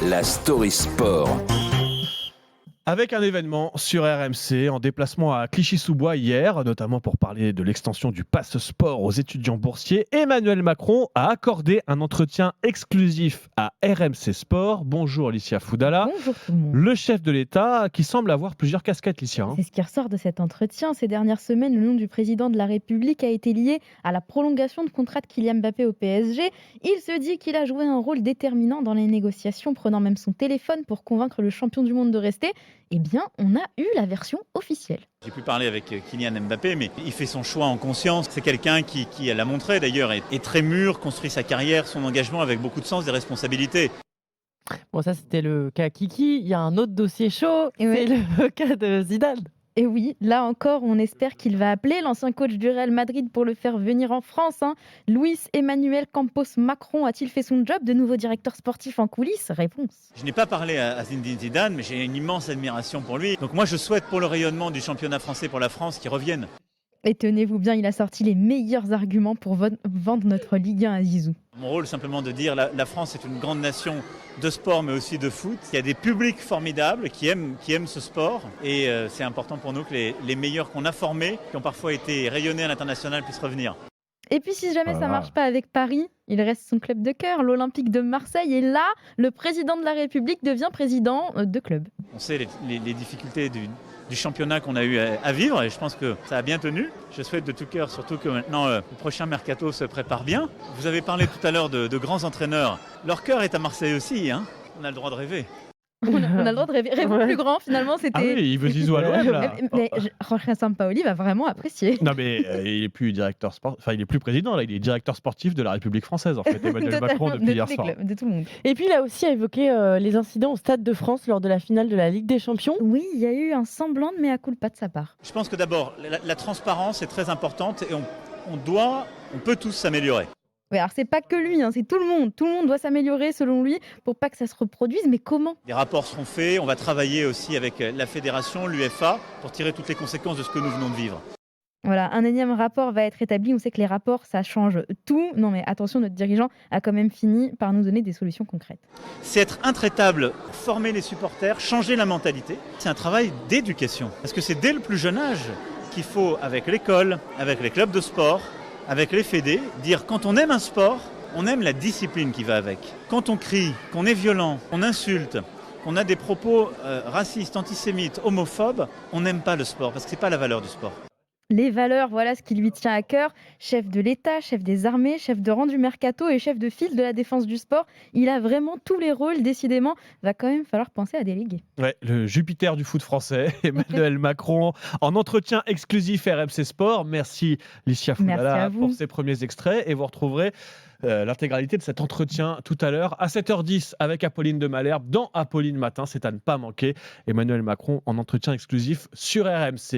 La story sport. Avec un événement sur RMC en déplacement à Clichy-sous-Bois hier, notamment pour parler de l'extension du pass sport aux étudiants boursiers, Emmanuel Macron a accordé un entretien exclusif à RMC Sport. Bonjour Licia Foudala. Bonjour tout le monde. Le chef de l'État qui semble avoir plusieurs casquettes, Licia. C'est ce qui ressort de cet entretien. Ces dernières semaines, le nom du président de la République a été lié à la prolongation de contrat de Kylian Mbappé au PSG. Il se dit qu'il a joué un rôle déterminant dans les négociations, prenant même son téléphone pour convaincre le champion du monde de rester. Eh bien, on a eu la version officielle. J'ai pu parler avec Kylian Mbappé, mais il fait son choix en conscience. C'est quelqu'un qui l'a montré d'ailleurs, est très mûr, construit sa carrière, son engagement avec beaucoup de sens et responsabilité. Bon, ça, c'était le cas Kiki. Il y a un autre dossier chaud, Et c'est ouais. le cas de Zidane. Et oui, là encore, on espère qu'il va appeler l'ancien coach du Real Madrid pour le faire venir en France. Luis Emmanuel Campos Macron a-t-il fait son job de nouveau directeur sportif en coulisses? Réponse. Je n'ai pas parlé à Zinedine Zidane, mais j'ai une immense admiration pour lui. Donc moi, je souhaite pour le rayonnement du championnat français pour la France qu'il revienne. Et tenez-vous bien, il a sorti les meilleurs arguments pour vendre notre Ligue 1 à Zizou. Mon rôle, simplement de dire la France est une grande nation de sport, mais aussi de foot. Il y a des publics formidables qui aiment ce sport. Et c'est important pour nous que les meilleurs qu'on a formés, qui ont parfois été rayonnés à l'international, puissent revenir. Et puis si jamais ça Voilà. marche pas avec Paris, il reste son club de cœur, l'Olympique de Marseille. Et là, le président de la République devient président de club. On sait les difficultés du championnat qu'on a eu à vivre et je pense que ça a bien tenu. Je souhaite de tout cœur surtout que maintenant le prochain mercato se prépare bien. Vous avez parlé tout à l'heure de grands entraîneurs. Leur cœur est à Marseille aussi, hein. On a le droit de rêver. On a le droit de rêver. Rêvons Ouais. plus grand, finalement, c'était... Ah oui, il veut Zizou à l'OM là. Mais Jorge Sampaoli va vraiment apprécier. Non mais il est plus directeur sport, enfin il est plus président là, il est directeur sportif de la République française en fait, Emmanuel Macron depuis de hier tous les soir. clubs, de tout le monde. Et puis, il a aussi évoqué les incidents au Stade de France lors de la finale de la Ligue des Champions. Oui, il y a eu un semblant de mea culpa de sa part. Je pense que d'abord, la transparence est très importante et on peut tous s'améliorer. Oui, alors c'est pas que lui, c'est tout le monde. Tout le monde doit s'améliorer selon lui pour pas que ça se reproduise. Mais comment? Des rapports seront faits, on va travailler aussi avec la fédération, l'UEFA, pour tirer toutes les conséquences de ce que nous venons de vivre. Voilà, un énième rapport va être établi. On sait que les rapports, ça change tout. Non mais attention, notre dirigeant a quand même fini par nous donner des solutions concrètes. C'est être intraitable, former les supporters, changer la mentalité. C'est un travail d'éducation. Parce que c'est dès le plus jeune âge qu'il faut, avec l'école, avec les clubs de sport, avec les fédés, dire quand on aime un sport, on aime la discipline qui va avec. Quand on crie, qu'on est violent, qu'on insulte, qu'on a des propos racistes, antisémites, homophobes, on n'aime pas le sport parce que c'est pas la valeur du sport. Les valeurs, voilà ce qui lui tient à cœur. Chef de l'État, chef des armées, chef de rang du mercato et chef de file de la défense du sport. Il a vraiment tous les rôles, décidément. Va quand même falloir penser à déléguer. Ouais, le Jupiter du foot français, Emmanuel Macron, en entretien exclusif RMC Sport. Merci Licia Merci Foudala à vous. pour ces premiers extraits et vous retrouverez l'intégralité de cet entretien tout à l'heure à 7h10 avec Apolline de Malherbe dans Apolline Matin. C'est à ne pas manquer. Emmanuel Macron en entretien exclusif sur RMC.